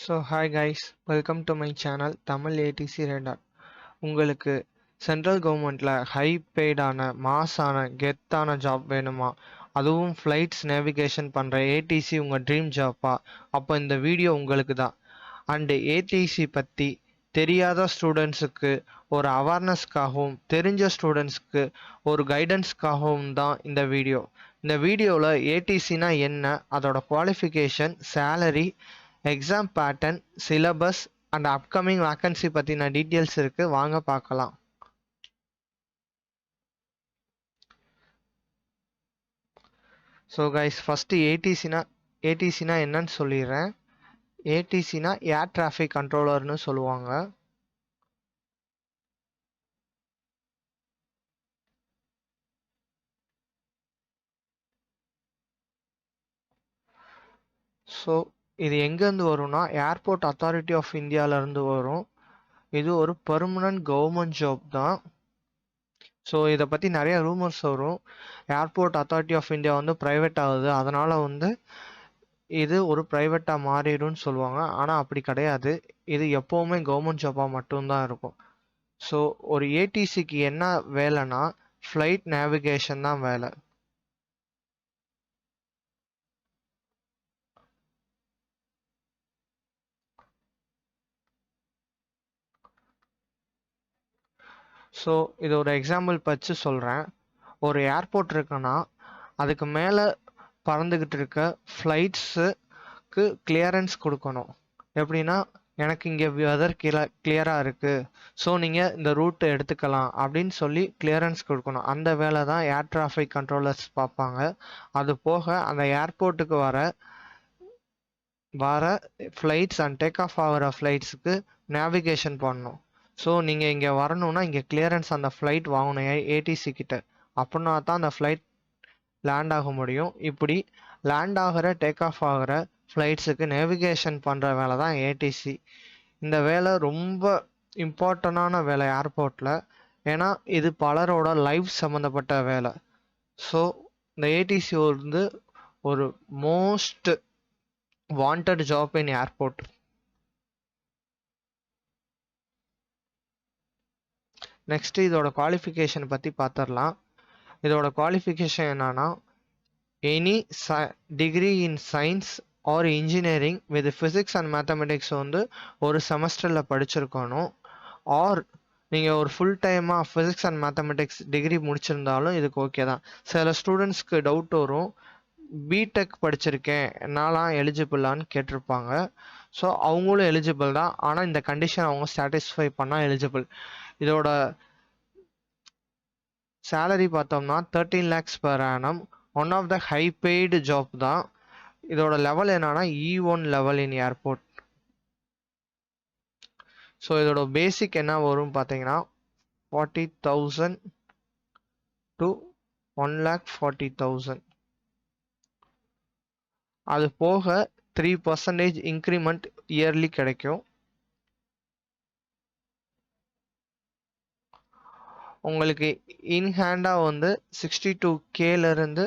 So hi guys, welcome to my channel Tamil ATC Radar. உங்களுக்கு central கவர்மெண்ட்ல high பெய்டான மாஸான கெத்தான job வேணுமா? அதுவும் flights navigation பண்ற ஏடிசி உங்க ட்ரீம் ஜாப்பா? அப்போ இந்த வீடியோ உங்களுக்கு தான். அண்ட் ஏடிசி பத்தி தெரியாத ஸ்டூடெண்ட்ஸுக்கு ஒரு அவேர்னஸ்க்காகவும் தெரிஞ்ச ஸ்டூடெண்ட்ஸ்க்கு ஒரு கைடன்ஸ்க்காகவும் தான் இந்த வீடியோ. இந்த வீடியோவில் ஏடிசினா என்ன, அதோட qualification, salary, exam pattern, syllabus and upcoming vacancy பற்றின டீட்டெயில்ஸ் இருக்குது, வாங்க பார்க்கலாம். ஸோ கைஸ், ஃபஸ்ட்டு ஏடிசினா என்னன்னு சொல்லிடுறேன். ஏடிசினா ஏர் டிராஃபிக் கண்ட்ரோலர்னு சொல்லுவாங்க. ஸோ இது எங்கேருந்து வரும்னா ஏர்போர்ட் அத்தாரிட்டி ஆஃப் இந்தியாவிலேருந்து வரும். இது ஒரு பெர்மனன்ட் கவர்மெண்ட் ஜாப் தான். ஸோ இதை பற்றி நிறைய ரூமர்ஸ் வரும். ஏர்போர்ட் அத்தாரிட்டி ஆஃப் இந்தியா வந்து ப்ரைவேட் ஆகுது, அதனால் வந்து இது ஒரு ப்ரைவேட்டாக மாறிடும்னு சொல்லுவாங்க. ஆனால் அப்படி கிடையாது, இது எப்போவுமே கவர்மெண்ட் ஜாப்பாக மட்டும்தான் இருக்கும். ஸோ ஒரு ஏடிசிக்கு என்ன வேலைன்னா ஃப்ளைட் நேவிகேஷன் தான் வேலை. ஸோ இது ஒரு எக்ஸாம்பிள் வச்சு சொல்கிறேன். ஒரு ஏர்போர்ட் இருக்குன்னா அதுக்கு மேலே பறந்துக்கிட்டு இருக்க ஃப்ளைட்ஸுக்கு கிளியரன்ஸ் கொடுக்கணும். எப்படின்னா, எனக்கு இங்கே வெதர் கிளியராக இருக்குது, ஸோ நீங்கள் இந்த ரூட்டை எடுத்துக்கலாம் அப்படின்னு சொல்லி கிளியரன்ஸ் கொடுக்கணும். அந்த வேலை தான் ஏர் டிராஃபிக் கண்ட்ரோலர்ஸ் பார்ப்பாங்க. அது போக அந்த ஏர்போர்ட்டுக்கு வர ஃப்ளைட்ஸ் அண்ட் டேக் ஆஃப் ஆகிற ஃப்ளைட்ஸுக்கு நேவிகேஷன் பண்ணணும். ஸோ நீங்கள் இங்கே வரணும்னா இங்கே கிளியரன்ஸ் அந்த ஃப்ளைட் வாங்கணும் ஏடிசி கிட்ட. அப்படின்னா தான் அந்த ஃப்ளைட் லேண்ட் ஆக முடியும். இப்படி லேண்ட் ஆகிற டேக் ஆஃப் ஆகிற ஃப்ளைட்ஸுக்கு நேவிகேஷன் பண்ணுற வேலை தான் ஏடிசி. இந்த வேலை ரொம்ப இம்பார்ட்டண்டான வேலை ஏர்போர்ட்டில். ஏன்னா இது பலரோட லைஃப் சம்மந்தப்பட்ட வேலை. ஸோ இந்த ஏடிசி வந்து ஒரு மோஸ்ட் வாண்டட் ஜாப் இன் ஏர்போர்ட். நெக்ஸ்ட் இதோட குவாலிஃபிகேஷன் பற்றி பார்த்துடலாம். இதோட குவாலிஃபிகேஷன் என்னன்னா, any degree in science or engineering with physics and mathematics வந்து ஒரு செமஸ்டரில் படிச்சிருக்கணும். ஆர் நீங்கள் ஒரு ஃபுல் டைமாக ஃபிசிக்ஸ் அண்ட் மேத்தமெட்டிக்ஸ் டிகிரி முடிச்சிருந்தாலும் இதுக்கு ஓகே தான். சில ஸ்டூடெண்ட்ஸ்க்கு டவுட் வரும், பிடெக் படிச்சிருக்கேன் என்னாலாம் எலிஜிபிளான்னு கேட்டிருப்பாங்க. ஸோ அவங்களும் எலிஜிபிள் தான், ஆனால் இந்த கண்டிஷன் அவங்க சாட்டிஸ்ஃபை பண்ணால் எலிஜிபிள். இதோட சேலரி பார்த்தோம்னா 13 lakhs per annum. One of the high paid job தான். இதோட லெவல் என்னன்னா E1 level in airport. So இதோட பேசிக் என்ன வரும் பார்த்தீங்கன்னா 40,000 to 1,40,000. அது போக 3% இன்க்ரிமெண்ட் இயர்லி கிடைக்கும். உங்களுக்கு இன்ஹேண்டாக வந்து 62K இருந்து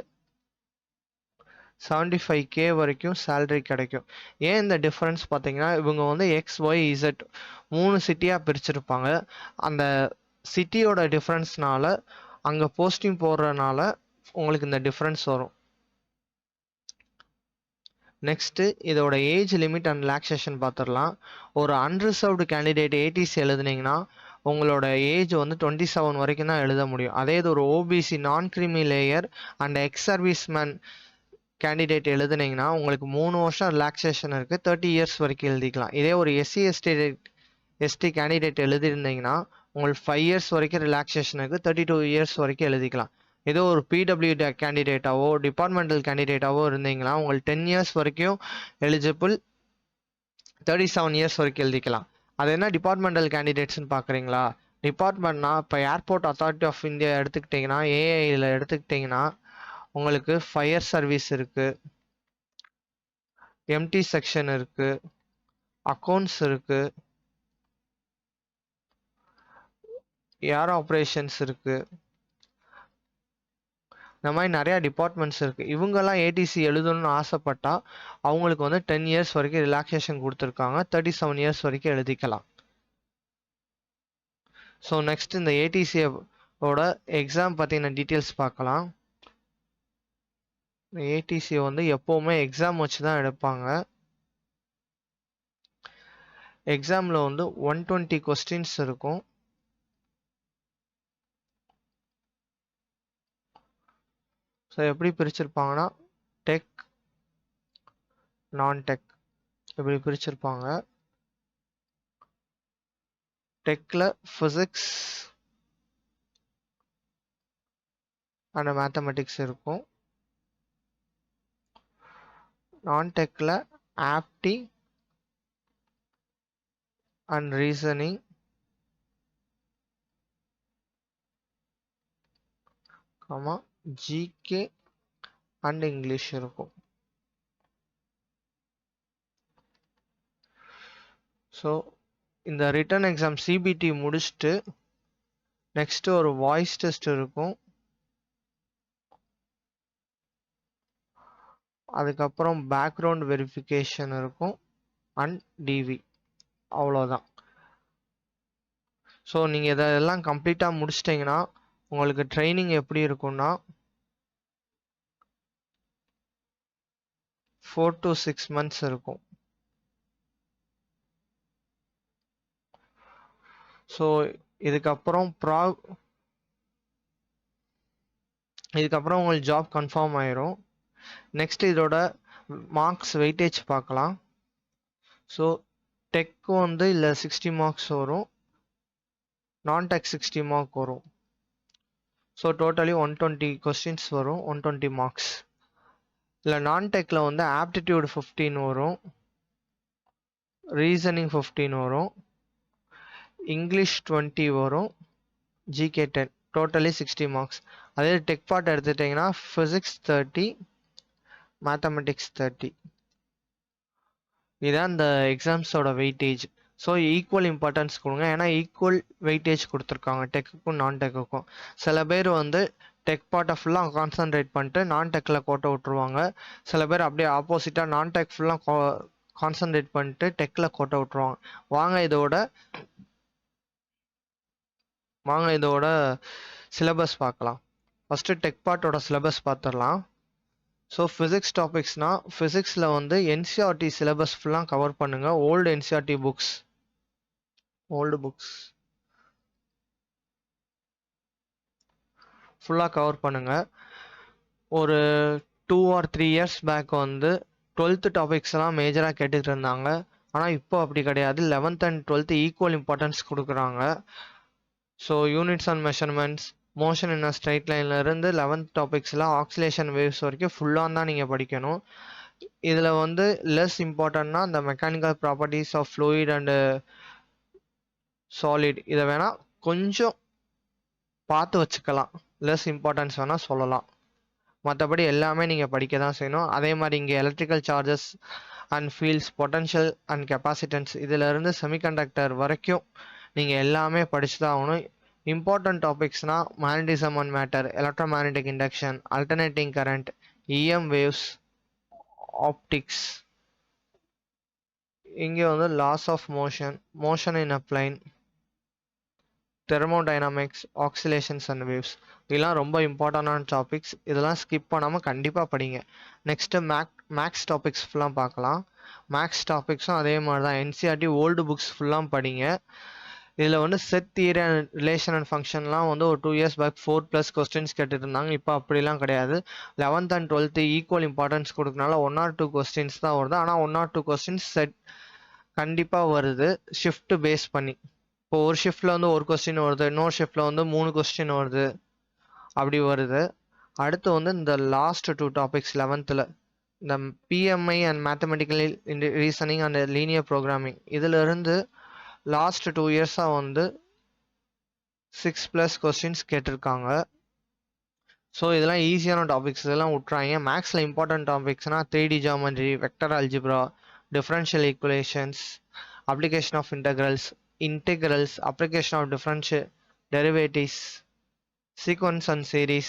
75K வரைக்கும் சேலரி கிடைக்கும். ஏன் இந்த டிஃப்ரென்ஸ் பார்த்தீங்கன்னா, இவங்க வந்து XYZ 3 சிட்டியாக பிரிச்சிருப்பாங்க. அந்த சிட்டியோட டிஃப்ரென்ஸ்னால அங்கே போஸ்டிங் போடுறதுனால உங்களுக்கு இந்த டிஃப்ரென்ஸ் வரும். நெக்ஸ்ட்டு இதோட ஏஜ் லிமிட் அண்ட் ரிலாக்ஸேஷன் பார்த்துடலாம். ஒரு அன்ரிசர்வ்டு கேண்டிடேட் ஏடிசி எழுதுனீங்கன்னா உங்களோட ஏஜ் வந்து 27 வரைக்கும் தான் எழுத முடியும். அதே இது ஒரு OBC non creamy layer and ex serviceman candidate எழுதுனீங்கன்னா உங்களுக்கு 3 வருஷம் ரிலாக்ஸேஷன் இருக்குது, 30 இயர்ஸ் வரைக்கும் எழுதிக்கலாம். இதே ஒரு எஸ்டி கேண்டிடேட் எழுதிருந்தீங்கன்னா உங்களுக்கு 5 இயர்ஸ் வரைக்கும் ரிலாக்ஸேஷன் இருக்குது, 32 இயர்ஸ் வரைக்கும் எழுதிக்கலாம். ஏதோ ஒரு பிடபிள்யூ கேண்டிடேட்டாவோ டிபார்ட்மெண்டல் கேண்டிடேட்டாவோ இருந்தீங்கன்னா உங்களுக்கு 10 இயர்ஸ் வரைக்கும் எலிஜிபிள், 37 இயர்ஸ் வரைக்கும் எழுதிக்கலாம். அது என்ன டிபார்ட்மெண்டல் கேண்டிடேட்ஸ்ன்னு பார்க்குறீங்களா? டிபார்ட்மெண்ட்னா இப்போ ஏர்போர்ட் அத்தாரிட்டி ஆஃப் இந்தியா எடுத்துக்கிட்டிங்கன்னா, ஏஐயில் எடுத்துக்கிட்டிங்கன்னா உங்களுக்கு ஃபயர் சர்வீஸ் இருக்குது, எம்டி செக்ஷன் இருக்குது, அக்கௌண்ட்ஸ் இருக்குது, ஏர் ஆப்ரேஷன்ஸ் இருக்குது. இந்த மாதிரி நிறையா டிபார்ட்மெண்ட்ஸ் இருக்குது. இவங்கெல்லாம் ஏடிசி எழுதணும்னு ஆசைப்பட்டா அவங்களுக்கு வந்து 10 இயர்ஸ் வரைக்கும் ரிலாக்ஸேஷன் கொடுத்துருக்காங்க. 37 இயர்ஸ் வரைக்கும் எழுதிக்கலாம். ஸோ நெக்ஸ்ட் இந்த ஏடிசியோட எக்ஸாம் பற்றின டீட்டெயில்ஸ் பார்க்கலாம். ஏடிசி வந்து எப்போவுமே எக்ஸாம் வச்சு தான் எடுப்பாங்க. எக்ஸாமில் வந்து 120 கொஸ்டின்ஸ் இருக்கும். ஸோ எப்படி பிரிச்சிருப்பாங்கன்னா டெக், நான் டெக் இப்படி பிரிச்சிருப்பாங்க. டெக்கில் ஃபிசிக்ஸ் அண்ட் மேத்தமெட்டிக்ஸ் இருக்கும். நான் டெக்கில் apti and reasoning, GK and English இருக்கும். ஸோ இந்த ரிட்டன் எக்ஸாம் சிபிடி முடிச்சுட்டு நெக்ஸ்ட் ஒரு வாய்ஸ் டெஸ்ட் இருக்கும். அதுக்கப்புறம் பேக்ரவுண்ட் வெரிஃபிகேஷன் இருக்கும் அண்ட் டிவி. அவ்வளோதான். ஸோ நீங்கள் இதெல்லாம் கம்ப்ளீட்டாக முடிச்சிட்டிங்கன்னா உங்களுக்கு ட்ரைனிங் எப்படி இருக்கும்னா 4 to 6 months இருக்கும். ஸோ இதுக்கப்புறம் உங்களுக்கு ஜாப் கன்ஃபார்ம் ஆயிரும். நெக்ஸ்ட் இதோட மார்க்ஸ் வெயிட்டேஜ் பார்க்கலாம். ஸோ டெக் வந்து இல்லை 60 மார்க்ஸ் வரும், நான் டெக் 60 மார்க் வரும். ஸோ டோட்டலி 120 கொஸ்டின்ஸ் வரும், 120 மார்க்ஸ். இல்லை நான் டெக்கில் வந்து ஆப்டிடியூட் 15 வரும், ரீசனிங் 15 வரும், இங்கிலீஷ் 20 வரும், ஜிகே 10, டோட்டலி 60 மார்க்ஸ். அதே டெக் பார்ட் எடுத்துட்டிங்கன்னா ஃபிசிக்ஸ் 30, மேத்தமெட்டிக்ஸ் 30. இதுதான் இந்த எக்ஸாம்ஸோட வெயிட்டேஜ். ஸோ ஈக்குவல் இம்பார்ட்டன்ஸ் கொடுங்க, ஏன்னா ஈக்குவல் வெயிட்டேஜ் கொடுத்துருக்காங்க டெக்குக்கும் நான் டெக்குக்கும். சில பேர் வந்து டெக் பார்ட்டை ஃபுல்லாக கான்சன்ட்ரேட் பண்ணிட்டு நான் டெக்கில் கோட்டை விட்டுருவாங்க. சில பேர் அப்படியே ஆப்போசிட்டாக நான் டெக் ஃபுல்லாக கான்சன்ட்ரேட் பண்ணிட்டு டெக்கில் கோட்டை விட்டுருவாங்க. வாங்க இதோட சிலபஸ் பார்க்கலாம். ஃபஸ்ட்டு டெக் பார்ட்டோட சிலபஸ் பார்த்துடலாம். ஸோ ஃபிசிக்ஸ் டாபிக்ஸ்னால் ஃபிசிக்ஸில் வந்து என்சிஆர்டி சிலபஸ் ஃபுல்லாக கவர் பண்ணுங்கள். Old NCERT books, old books ஃபுல்லாக கவர் பண்ணுங்கள். ஒரு 2 or 3 years பேக் வந்து 12th டாபிக்ஸ்லாம் மேஜராக கேட்டுகிட்டு இருந்தாங்க. ஆனால் இப்போ அப்படி கிடையாது. 11th and 12th equal importance கொடுக்குறாங்க. So units and measurements, motion in a straight லைன்லேருந்து 11th டாபிக்ஸில் ஆக்சிலேஷன் வேவ்ஸ் வரைக்கும் ஃபுல்லாக தான் நீங்கள் படிக்கணும். இதில் வந்து லெஸ் இம்பார்ட்டன்னா இந்த mechanical properties of fluid and solid, இதை வேணால் கொஞ்சம் பார்த்து வச்சுக்கலாம், லெஸ் இம்பார்ட்டன்ஸ் வேணால் சொல்லலாம். மற்றபடி எல்லாமே நீங்கள் படிக்க தான் செய்யணும். அதே மாதிரி இங்கே electrical charges and fields, potential and capacitance, இதிலிருந்து செமிகண்டக்டர் வரைக்கும் நீங்கள் எல்லாமே படிச்சு தான் ஆகணும். இம்பார்ட்டன்ட் டாபிக்ஸ்னால் magnetism and matter, electromagnetic induction, alternating current, EM waves, optics. இங்கே வந்து laws of motion in a plane, thermodynamics, oscillations and waves, இதெல்லாம் ரொம்ப இம்பார்ட்டண்டான டாபிக்ஸ். இதெல்லாம் ஸ்கிப் பண்ணாமல் கண்டிப்பாக படிங்க. நெக்ஸ்ட்டு மேக்ஸ் டாபிக்ஸ் ஃபுல்லாக பார்க்கலாம். மேக்ஸ் டாபிக்ஸும் அதே மாதிரி தான், என்சிஆர்டி ஓல்டு புக்ஸ் ஃபுல்லாக படிங்க. இதில் வந்து set theory and relation and ஃபங்க்ஷன்லாம் வந்து ஒரு 2 years பேக் 4+ கொஸ்டின்ஸ் கேட்டுட்டு இருந்தாங்க. இப்போ அப்படிலாம் கிடையாது. 11th and 12th equal importance கொடுக்கனால 1 or 2 கொஸ்டின்ஸ் தான் வருது. ஆனால் 1 or 2 கொஸ்டின்ஸ் செட் கண்டிப்பாக வருது, ஷிஃப்ட் பேஸ் பண்ணி. இப்போ ஒரு ஷிஃப்ட்டில் வந்து ஒரு கொஸ்டின் வருது, இன்னொரு ஷிஃப்ட்டில் வந்து 3 கொஸ்டின் வருது, அப்படி வருது. அடுத்து வந்து இந்த லாஸ்ட் 2 டாபிக்ஸ் 11th இந்த BMI and mathematical reasoning and linear programming, இதிலிருந்து லாஸ்ட் 2 yearsஆக வந்து 6+ கொஸ்டின்ஸ் கேட்டிருக்காங்க. ஸோ இதெல்லாம் ஈஸியான டாபிக்ஸ், இதெல்லாம் விட்றாங்க. மேக்ஸில் இம்பார்ட்டன்ட் டாபிக்ஸ்னால் 3D geometry, vector algebra, differential equations, application of integrals, application of differential derivatives, sequence and series,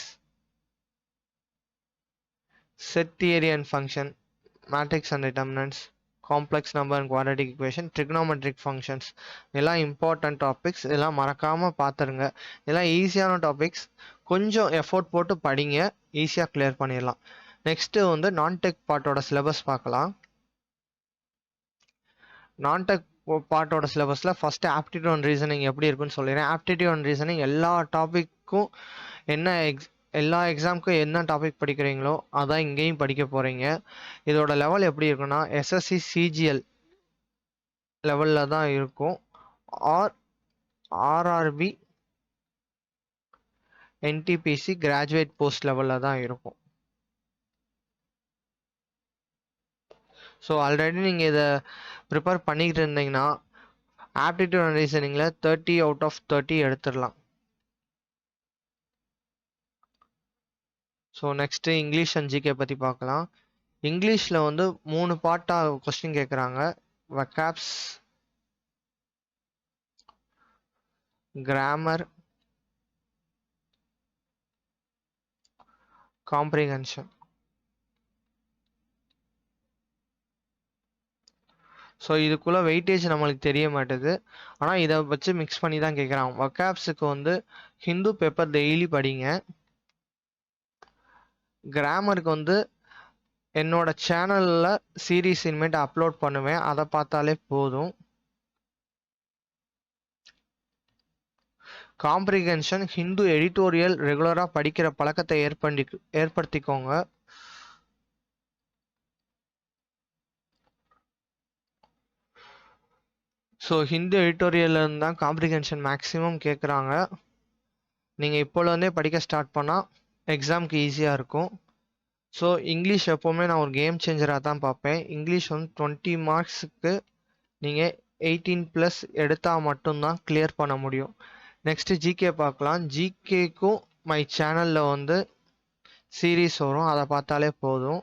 set theory and function, matrix and determinants, complex number and quadratic equation, trigonometric functions, இதெல்லாம் important topics. இதெல்லாம் மறக்காமல் பார்த்துருங்க. இதெல்லாம் ஈஸியான topics. கொஞ்சம் effort போட்டு படிங்க, ஈஸியாக கிளியர் பண்ணிடலாம். நெக்ஸ்ட்டு வந்து நான் டெக் பார்ட்டோட சிலபஸ் பார்க்கலாம். நான் டெக் பார்ட்டோட சிலபஸில் ஃபஸ்ட்டு ஆப்டிடியூட் அண்ட் ரீசனிங் எப்படி இருக்குன்னு சொல்லிடுறேன். ஆப்டிடியூட் அண்ட் ரீசனிங் எல்லா டாப்பிக்கும் என்ன எல்லா எக்ஸாமுக்கும் என்ன டாபிக் படிக்கிறீங்களோ அதான் இங்கேயும் படிக்க போகிறீங்க. இதோட லெவல் எப்படி இருக்குன்னா எஸ்எஸ்சி சிஜிஎல் லெவலில் தான் இருக்கும். ஆர்ஆர்பி என்டிபிசி கிராஜுவேட் போஸ்ட் லெவலில் தான் இருக்கும். ஸோ ஆல்ரெடி நீங்கள் இதை ப்ரிப்பேர் பண்ணிக்கிட்டு இருந்தீங்கன்னா ஆப்டிடியூட் அண்ட் ரீசனிங்கில் 30 அவுட் ஆஃப் 30 எடுத்துடலாம். So next English and GK பற்றி பார்க்கலாம். இங்கிலீஷில் வந்து 3 பார்ட்டாக கொஸ்டின் கேட்குறாங்க. வொக்காப்ஸ், கிராமர், காம்ப்ரிஹென்ஷன். ஸோ இதுக்குள்ளே வெயிட்டேஜ் நம்மளுக்கு தெரிய மாட்டேது. ஆனால் இதை வச்சு மிக்ஸ் பண்ணி தான் கேட்குறாங்க. வொக்காப்ஸுக்கு வந்து ஹிந்து பேப்பர் டெய்லி படிங்க. கிராமருக்கு வந்து என்னோட சேனலில் சீரீஸ் இனிமேட்டு அப்லோட் பண்ணுவேன், அதை பார்த்தாலே போதும். காம்ப்ரிஹென்ஷன் ஹிந்து எடிட்டோரியல் ரெகுலராக படிக்கிற பழக்கத்தை ஏற்படுத்திக்கோங்க. ஸோ ஹிந்து எடிட்டோரியல்லேருந்து தான் காம்ப்ரிஹென்ஷன் மேக்ஸிமம் கேட்குறாங்க. நீங்கள் இப்போலேருந்தே படிக்க ஸ்டார்ட் பண்ணால் எக்ஸாமுக்கு ஈஸியாக இருக்கும். ஸோ இங்கிலீஷ் எப்போவுமே நான் ஒரு கேம் சேஞ்சராக தான் பார்ப்பேன். இங்கிலீஷ் வந்து 20 மார்க்ஸுக்கு நீங்கள் 18+ எடுத்தால் மட்டும்தான் கிளியர் பண்ண முடியும். நெக்ஸ்ட்டு ஜிகே பார்க்கலாம். ஜிகேக்கும் மை சேனலில் வந்து சீரீஸ் வரும், அதை பார்த்தாலே போதும்.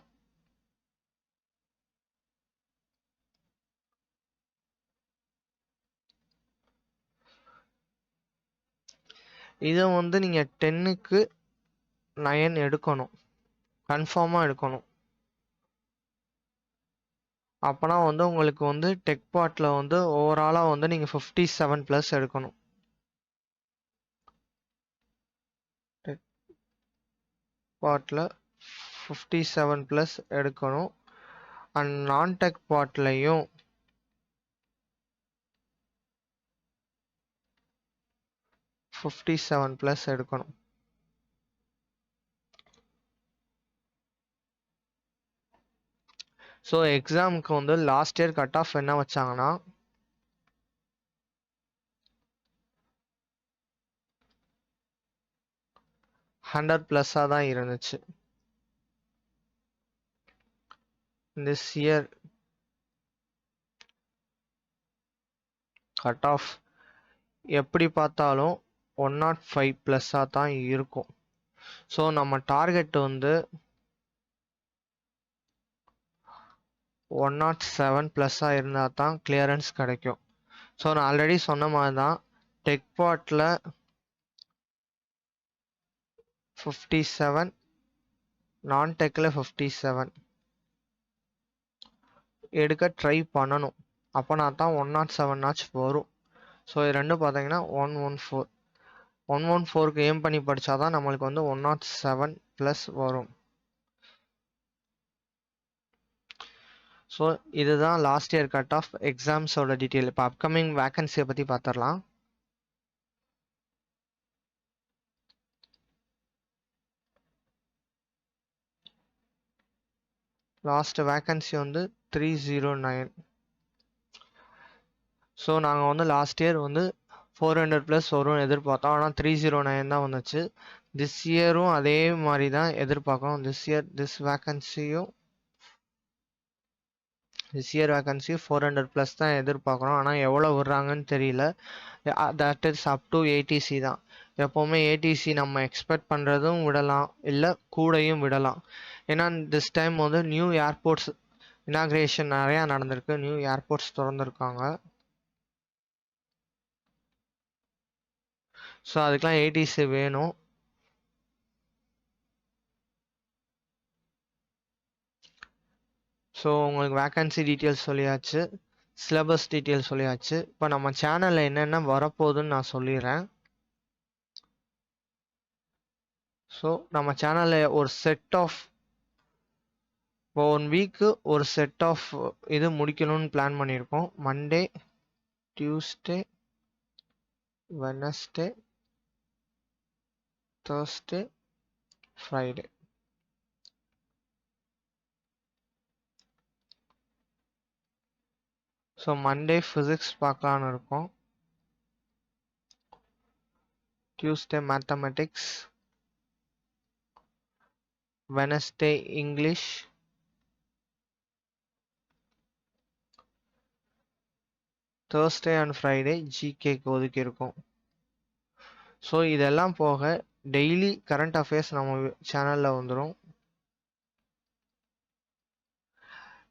இதை வந்து நீங்கள் 10க்கு 9 எடுக்கணும், கன்ஃபார்மாக எடுக்கணும். அப்போனா வந்து உங்களுக்கு வந்து டெக் பார்ட்டில் வந்து ஓவராலாக வந்து நீங்கள் 57+ எடுக்கணும். டெக் பார்ட்டில் 57+ எடுக்கணும். அண்ட் நான் டெக் பார்ட்லையும் 57+ எடுக்கணும். ஸோ எக்ஸாமுக்கு வந்து லாஸ்ட் இயர் கட் ஆஃப் என்ன வச்சாங்கன்னா 100+ தான் இருந்துச்சு. திஸ் இயர் கட் ஆஃப் எப்படி பார்த்தாலும் 105+ தான் இருக்கும். ஸோ நம்ம டார்கெட் வந்து 107+ இருந்தால் தான் கிளியரன்ஸ் கிடைக்கும். ஸோ நான் ஆல்ரெடி சொன்ன மாதிரி தான் டெக் பார்ட்டில் 57, நான் டெக்கில் 57 எடுக்க ட்ரை பண்ணணும். அப்போனா தான் 107 வரும். ஸோ இது ரெண்டும் பார்த்தீங்கன்னா 114க்கு ஏம் பண்ணி படித்தாதான் நம்மளுக்கு வந்து 107+ வரும். ஸோ இதுதான் லாஸ்ட் இயர் கட் ஆஃப் எக்ஸாம்ஸோட டீட்டெயில். இப்போ அப்கமிங் வேக்கன்சியை பற்றி பார்த்துடலாம். லாஸ்ட் வேக்கன்சி வந்து 309. ஸோ நாங்கள் வந்து லாஸ்ட் இயர் வந்து 400+ வரும் எதிர்பார்த்தோம், ஆனால் 309 தான் வந்துச்சு. திஸ் இயரும் அதே மாதிரி தான் எதிர்பார்க்கணும். திஸ் இயர் வேக்கன்சி 400+ தான் எதிர்பார்க்குறோம். ஆனால் எவ்வளோ விடுறாங்கன்னு தெரியல. That is up to ADC தான். எப்போவுமே ஏடிசி நம்ம எக்ஸ்பெக்ட் பண்ணுறதும் விடலாம், இல்லை கூடையும் விடலாம். ஏன்னா திஸ் டைம் வந்து நியூ ஏர்போர்ட்ஸ் இனாக்ரேஷன் நிறையா நடந்திருக்கு, நியூ ஏர்போர்ட்ஸ் திறந்துருக்காங்க. ஸோ அதுக்கெலாம் ஏடிசி வேணும். ஸோ உங்களுக்கு வேக்கன்சி டீட்டெயில்ஸ் சொல்லியாச்சு, சிலபஸ் டீட்டெயில்ஸ் சொல்லியாச்சு. இப்போ நம்ம சேனலில் என்னென்ன வரப்போகுதுன்னு நான் சொல்லிடுறேன். ஸோ நம்ம சேனலில் ஒரு செட் ஆஃப் இப்போ 1 வீக்கு ஒரு செட் ஆஃப் இது முடிக்கணும்னு பிளான் பண்ணியிருக்கோம். Monday, Tuesday, Wednesday, Thursday, Friday. So Monday physics பார்க்கலான்னு இருக்கோம், Tuesday mathematics, Wednesday English, Thursday and Friday ஜிகேக்கு ஒதுக்கி இருக்கோம். ஸோ இதெல்லாம் போக டெய்லி கரண்ட் அஃபேர்ஸ் நம்ம சேனலில் வந்துடும்.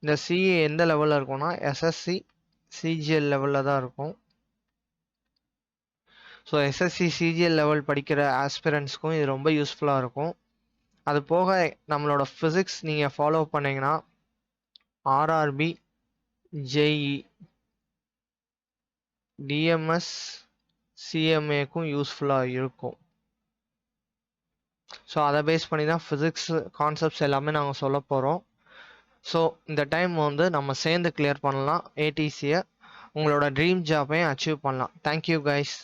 இந்த சிஏ எந்த லெவலில் இருக்கும்னா எஸ்எஸ்சி சிஜிஎல் லெவலில் தான் இருக்கும். ஸோ எஸ்எஸ்சி சிஜிஎல் லெவல் படிக்கிற ஆஸ்பிரண்ட்ஸ்க்கும் இது ரொம்ப யூஸ்ஃபுல்லாக இருக்கும். அது போக நம்மளோட ஃபிசிக்ஸ் நீங்கள் ஃபாலோ பண்ணிங்கன்னா ஆர்ஆர்பி, ஜேஇ, டிஎம்எஸ், சிஎம்ஏக்கும் யூஸ்ஃபுல்லாக இருக்கும். ஸோ அதை பேஸ் பண்ணி தான் ஃபிசிக்ஸ் கான்செப்ட்ஸ் எல்லாமே நாங்கள் சொல்ல போகிறோம். ஸோ இந்த டைம் வந்து நம்ம சேர்ந்து கிளியர் பண்ணலாம் ஏடிசியை, உங்களோட ட்ரீம் ஜாப்பையும் அச்சீவ் பண்ணலாம். Thank you guys.